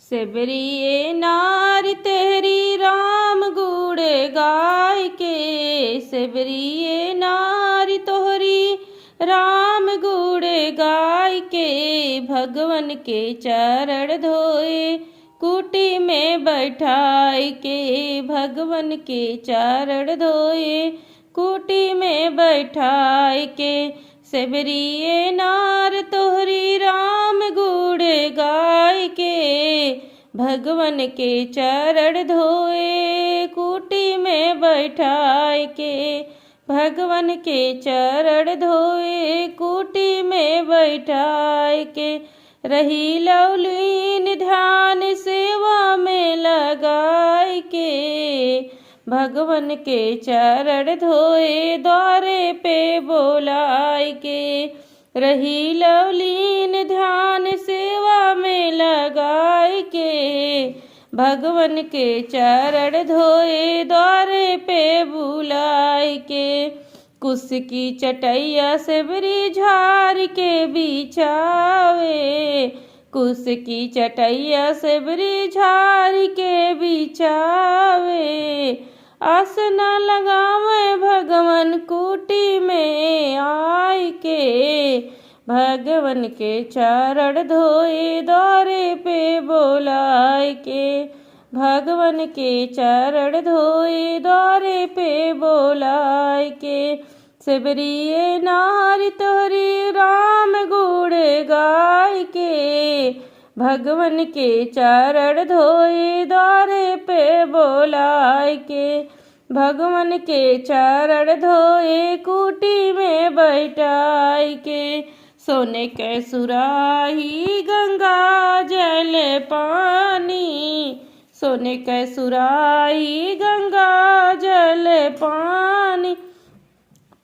सेबरिए नारी तेरी राम गुण गाय के। सेबरिए नारी तोहरी राम गुण गाय के। भगवन के चरण धोए कुटी में बैठाई के। भगवन के चरण धोए कुटी में बैठाई के। सेबरिए नार तोहरी राम गुण गाय के। भगवन के चरण धोए कुटी में बैठाई के। भगवन के चरण धोए कुटी में बैठाई के। रही लवलीन ध्यान सेवा में लगाई के। भगवन के चरण धोए द्वारे पे बोलाई के। रही लवलीन ध्यान सेवा में लगाई के। भगवन के चरण धोए द्वारे पे बुलाई के। कुश की चटैया सेबरी झार के बिछावे। कुश की चटैया सेबरी झार के बिछावे। आसना लगावे भगवन कुटी में आई के। भगवन के चरण धोए द्वारे पे बोलाई के। भगवन के चरण धोए द्वारे पे बोलाई के। सेबरिए नारी तोहरी राम गुण गाय के। भगवन के चरण धोए द्वारे पे बोलाई के। भगवन के चरण धोए कुटी में बैठाई के। सोने के सुराही गंगा जल पानी। सोने के सुराही गंगा जल पानी।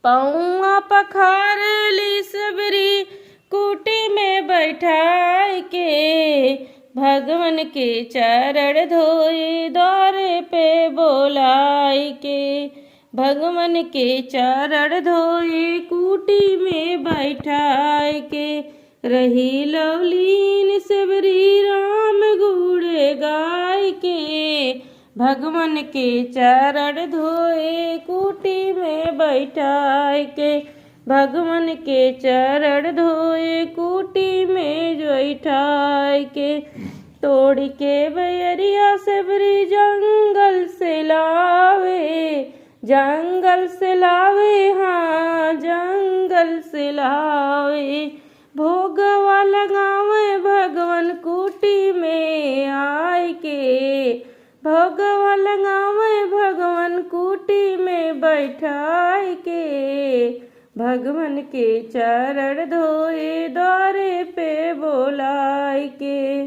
पौआ पखार ली सबरी कुटी में बैठाई के। भगवन के चरण धोए द्वारे पे बोलाई के। भगवन के चरण धोए कुटी में बैठाई के। रही लवलीन सेबरी राम गुण गाय के। भगवन के चरण धोए कुटी में बैठाई के। भगवन के चरण धोए कुटी में बैठाई के। तोड़ के बैरिया सेबरी जंगल से लावे। जंगल से लावे हाँ जंगल से लावे। भोगवा लगावे भगवन कुटी में आई के। भोगवा लगावे भगवन कुटी में बैठाई के। भगवन के चरण धोए द्वारे पे बोलाई के।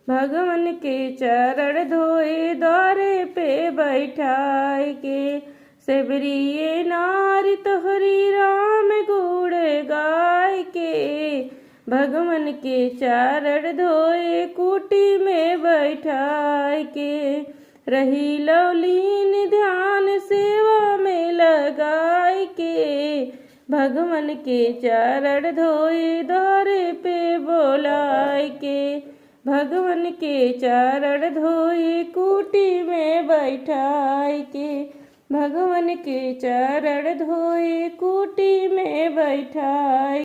भगवन के चरण धोए द्वारे पे बैठाई के। सेबरिए नारी तोहरी राम गुण गाय के। भगवन के चरण धोए कुटी में बैठाई के। रही लवलीन ध्यान सेवा में लगाई के। भगवन के चरण धोए द्वारे पे बोलाई के। भगवन के चरण धोए कुटी में बैठाई के। भगवन के चरण धोए कुटी में बैठाई